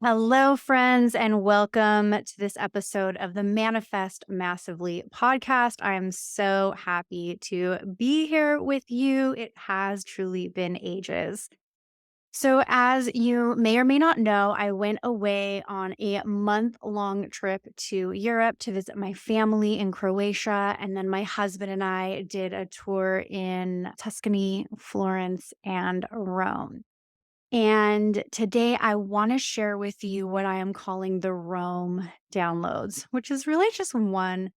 Hello, friends, and welcome to this episode of the Manifest Massively podcast. I am so happy to be here with you. It has truly been ages. So, as you may or may not know, I went away on a month-long trip to Europe to visit my family in Croatia. And then my husband and I did a tour in Tuscany, Florence, and Rome. And today I want to share with you what I am calling the Rome downloads, which is really just one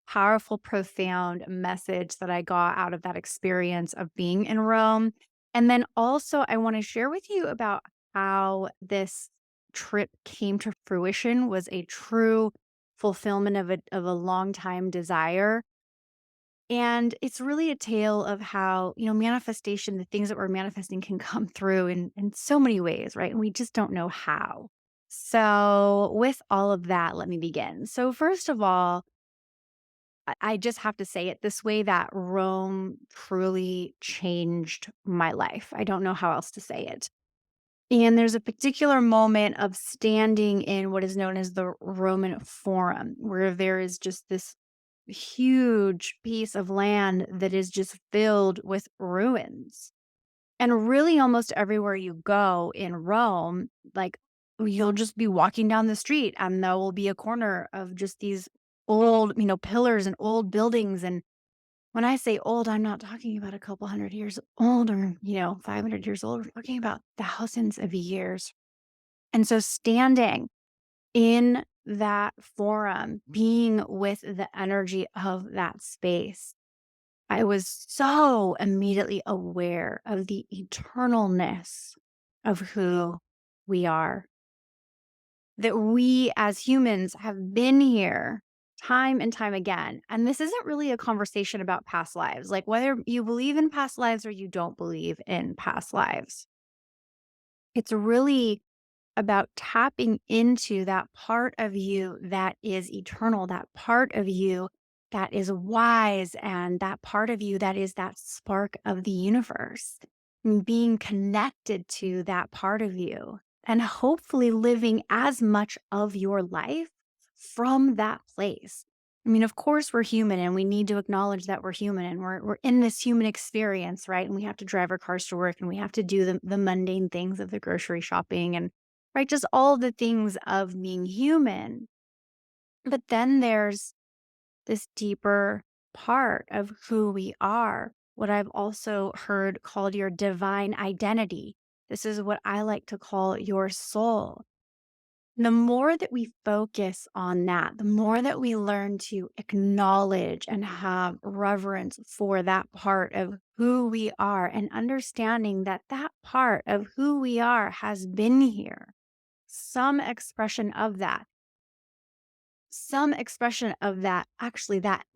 powerful, profound message that I got out of that experience of being in Rome. And then also, I want to share with you about how this trip came to fruition, was a true fulfillment of a long time desire. And it's really a tale of how, manifestation, the things that we're manifesting can come through in so many ways, right? And we just don't know how. So, with all of that, let me begin. So, first of all, I just have to say it this way that Rome truly changed my life. I don't know how else to say it. And there's a particular moment of standing in what is known as the Roman Forum, where there is just this huge piece of land that is just filled with ruins. And really, almost everywhere you go in Rome, like you'll just be walking down the street and there will be a corner of just these old, pillars and old buildings. And when I say old, I'm not talking about a couple hundred years old or, 500 years old. We're talking about thousands of years. And so standing in that forum, being with the energy of that space, I was so immediately aware of the eternalness of who we are. That we as humans have been here time and time again. And this isn't really a conversation about past lives, like whether you believe in past lives or you don't believe in past lives. It's really about tapping into that part of you that is eternal, that part of you that is wise, and that part of you that is that spark of the universe. And being connected to that part of you and hopefully living as much of your life from that place. I mean, of course, we're human and we need to acknowledge that we're human and we're in this human experience, right? And we have to drive our cars to work and we have to do the mundane things of the grocery shopping and right? Just all the things of being human. But then there's this deeper part of who we are, what I've also heard called your divine identity. This is what I like to call your soul. The more that we focus on that, the more that we learn to acknowledge and have reverence for that part of who we are and understanding that that part of who we are has been here, some expression of that, actually that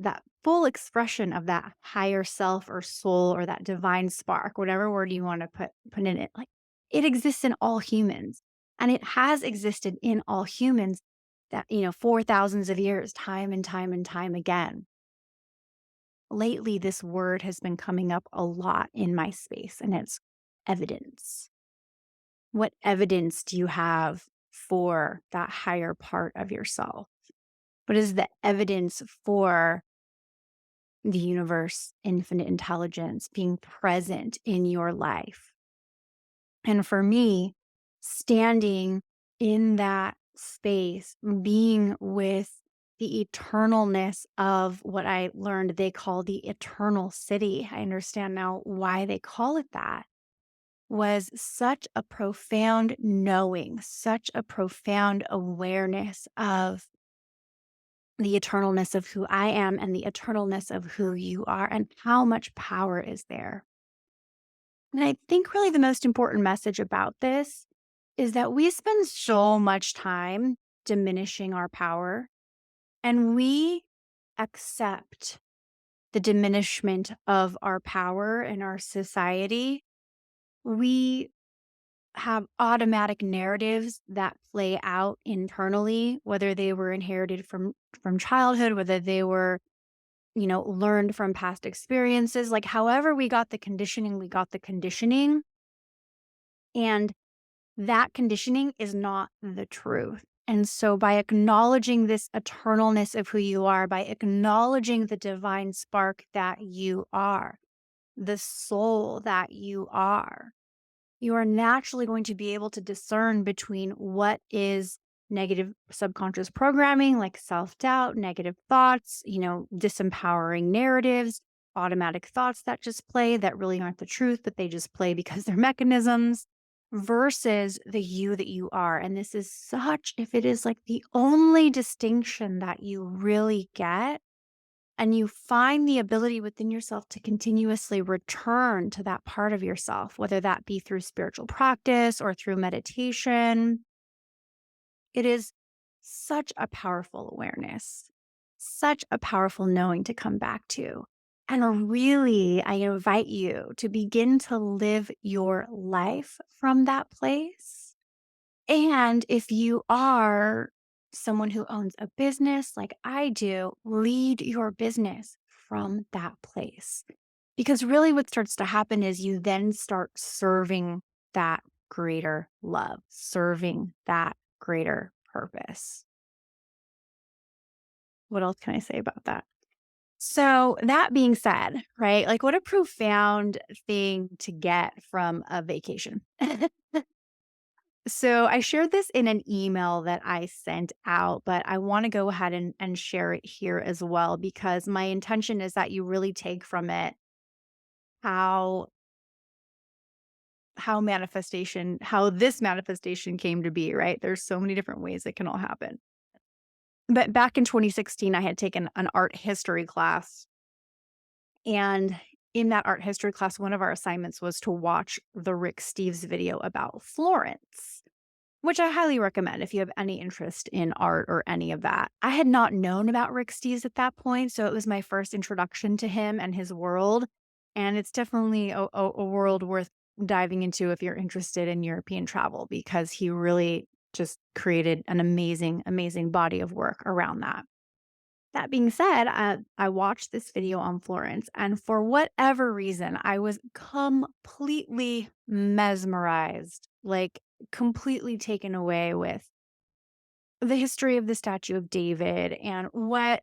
full expression of that higher self or soul or that divine spark, whatever word you want to put in it, like it exists in all humans. And it has existed in all humans that, for thousands of years, time and time and time again. Lately, this word has been coming up a lot in my space, and it's evidence. What evidence do you have for that higher part of yourself? What is the evidence for the universe, infinite intelligence being present in your life? And for me, standing in that space, being with the eternalness of what I learned they call the eternal city. I understand now why they call it that. Was such a profound knowing, such a profound awareness of the eternalness of who I am and the eternalness of who you are and how much power is there. And I think really the most important message about this is that we spend so much time diminishing our power and we accept the diminishment of our power in our society. We have automatic narratives that play out internally, whether they were inherited from childhood, whether they were, learned from past experiences, like however we got the conditioning, we got the conditioning. And that conditioning is not the truth. And so, by acknowledging this eternalness of who you are, by acknowledging the divine spark that you are, the soul that you are naturally going to be able to discern between what is negative subconscious programming, like self doubt, negative thoughts, disempowering narratives, automatic thoughts that just play that really aren't the truth, but they just play because they're mechanisms, versus the you that you are. And this is such, if it is like the only distinction that you really get, and you find the ability within yourself to continuously return to that part of yourself, whether that be through spiritual practice or through meditation. It is such a powerful awareness, such a powerful knowing to come back to. And really, I invite you to begin to live your life from that place. And if you are someone who owns a business like I do, lead your business from that place. Because really, what starts to happen is you then start serving that greater love, serving that greater purpose. What else can I say about that? So, that being said, right? Like, what a profound thing to get from a vacation. So I shared this in an email that I sent out, but I want to go ahead and share it here as well, because my intention is that you really take from it how how this manifestation came to be, right? There's so many different ways it can all happen. But back in 2016, I had taken an art history class. And in that art history class, one of our assignments was to watch the Rick Steves video about Florence, which I highly recommend if you have any interest in art or any of that. I had not known about Rick Steves at that point, so it was my first introduction to him and his world. And it's definitely a world worth diving into if you're interested in European travel, because he really just created an amazing, amazing body of work around that. That being said, I watched this video on Florence, and for whatever reason, I was completely mesmerized, like completely taken away with the history of the Statue of David and what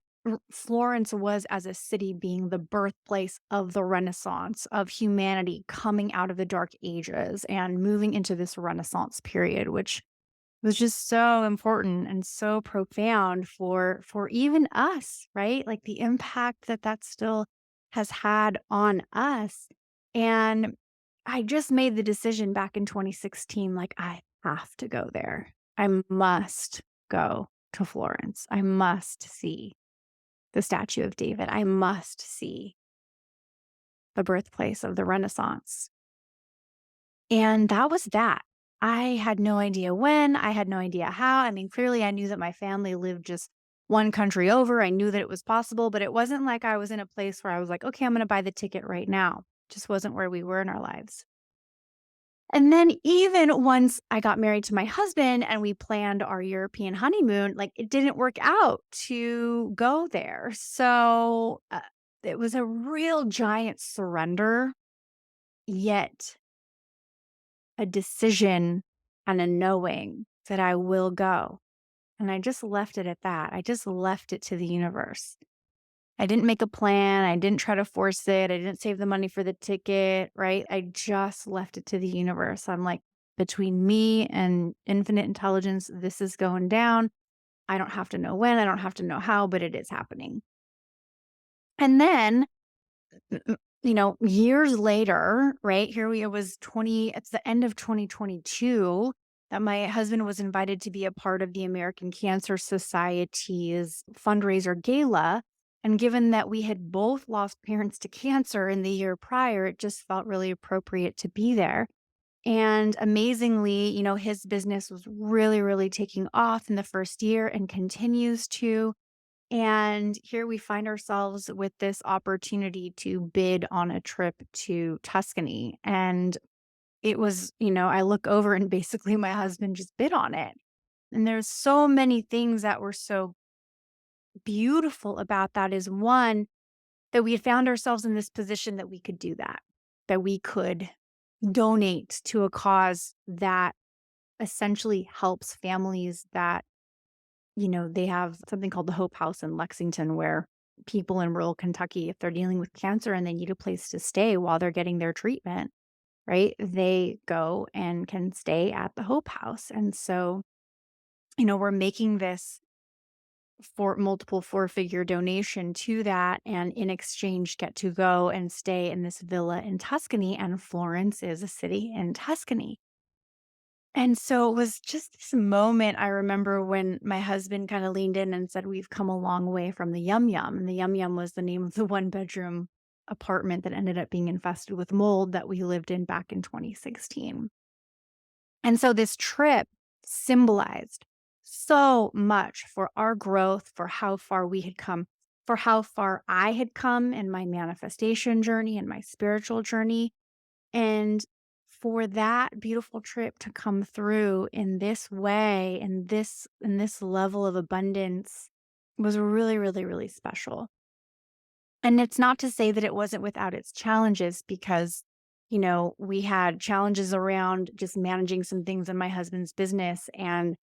Florence was as a city, being the birthplace of the Renaissance, of humanity coming out of the Dark Ages and moving into this Renaissance period, which was just so important and so profound for even us, right? Like the impact that that still has had on us. And I just made the decision back in 2016, like, I have to go there. I must go to Florence. I must see the Statue of David. I must see the birthplace of the Renaissance. And that was that. I had no idea when, I had no idea how. I mean, clearly I knew that my family lived just one country over. I knew that it was possible, but it wasn't like I was in a place where I was like, okay, I'm going to buy the ticket right now. Just wasn't where we were in our lives. And then even once I got married to my husband and we planned our European honeymoon, like it didn't work out to go there. So it was a real giant surrender, yet a decision and a knowing that I will go. And I just left it at that. I just left it to the universe. I didn't make a plan. I didn't try to force it. I didn't save the money for the ticket, right? I just left it to the universe. I'm like, between me and infinite intelligence, this is going down. I don't have to know when, I don't have to know how, but it is happening. And then years later, right? Here we it was it's the end of 2022 that my husband was invited to be a part of the American Cancer Society's fundraiser gala. And given that we had both lost parents to cancer in the year prior, it just felt really appropriate to be there. And amazingly, his business was really, really taking off in the first year and continues to. And here we find ourselves with this opportunity to bid on a trip to Tuscany. And it was, I look over and basically my husband just bid on it. And there's so many things that were so beautiful about that. Is one, that we had found ourselves in this position that we could do that we could donate to a cause that essentially helps families that, they have something called the Hope House in Lexington, where people in rural Kentucky, if they're dealing with cancer and they need a place to stay while they're getting their treatment, right? They go and can stay at the Hope House. And so, we're making this for multiple four-figure donation to that, and in exchange get to go and stay in this villa in Tuscany, and Florence is a city in Tuscany. And so it was just this moment I remember when my husband kind of leaned in and said, "We've come a long way from the Yum Yum." And the Yum Yum was the name of the one-bedroom apartment that ended up being infested with mold that we lived in back in 2016. And so this trip symbolized so much for our growth, for how far we had come, for how far I had come in my manifestation journey and my spiritual journey. And for that beautiful trip to come through in this way, in this level of abundance was really, really, really special. And it's not to say that it wasn't without its challenges because, we had challenges around just managing some things in my husband's business and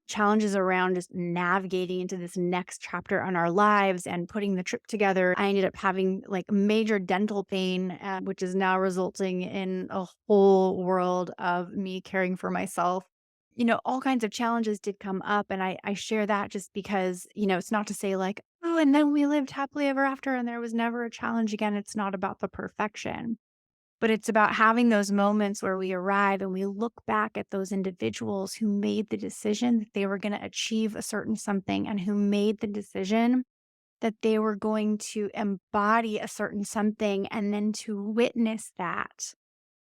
challenges around just navigating into this next chapter on our lives and putting the trip together. I ended up having like major dental pain, which is now resulting in a whole world of me caring for myself. All kinds of challenges did come up. And I share that just because, it's not to say like, oh, and then we lived happily ever after and there was never a challenge again. It's not about the perfection, but it's about having those moments where we arrive and we look back at those individuals who made the decision that they were going to achieve a certain something and who made the decision that they were going to embody a certain something, and then to witness that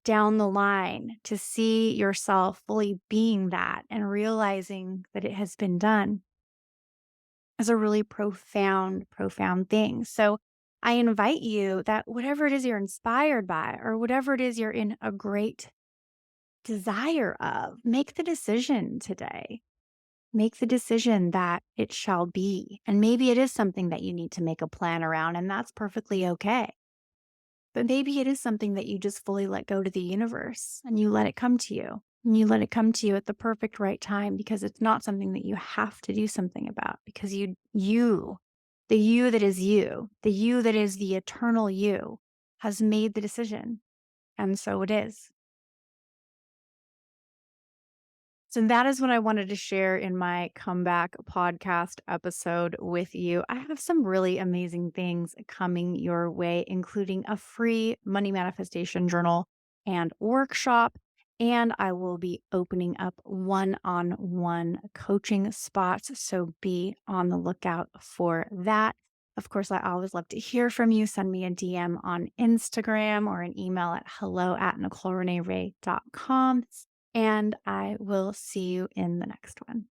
down the line, to see yourself fully being that and realizing that it has been done is a really profound, profound thing. So I invite you that whatever it is you're inspired by, or whatever it is you're in a great desire of, make the decision today. Make the decision that it shall be. And maybe it is something that you need to make a plan around, and that's perfectly okay. But maybe it is something that you just fully let go to the universe and you let it come to you. And you let it come to you at the perfect right time, because it's not something that you have to do something about, because the you that is you, the you that is the eternal you, has made the decision. And so it is. So that is what I wanted to share in my comeback podcast episode with you. I have some really amazing things coming your way, including a free money manifestation journal and workshop. And I will be opening up one-on-one coaching spots. So be on the lookout for that. Of course, I always love to hear from you. Send me a DM on Instagram or an email at hello@NicoleReneeRay.com. And I will see you in the next one.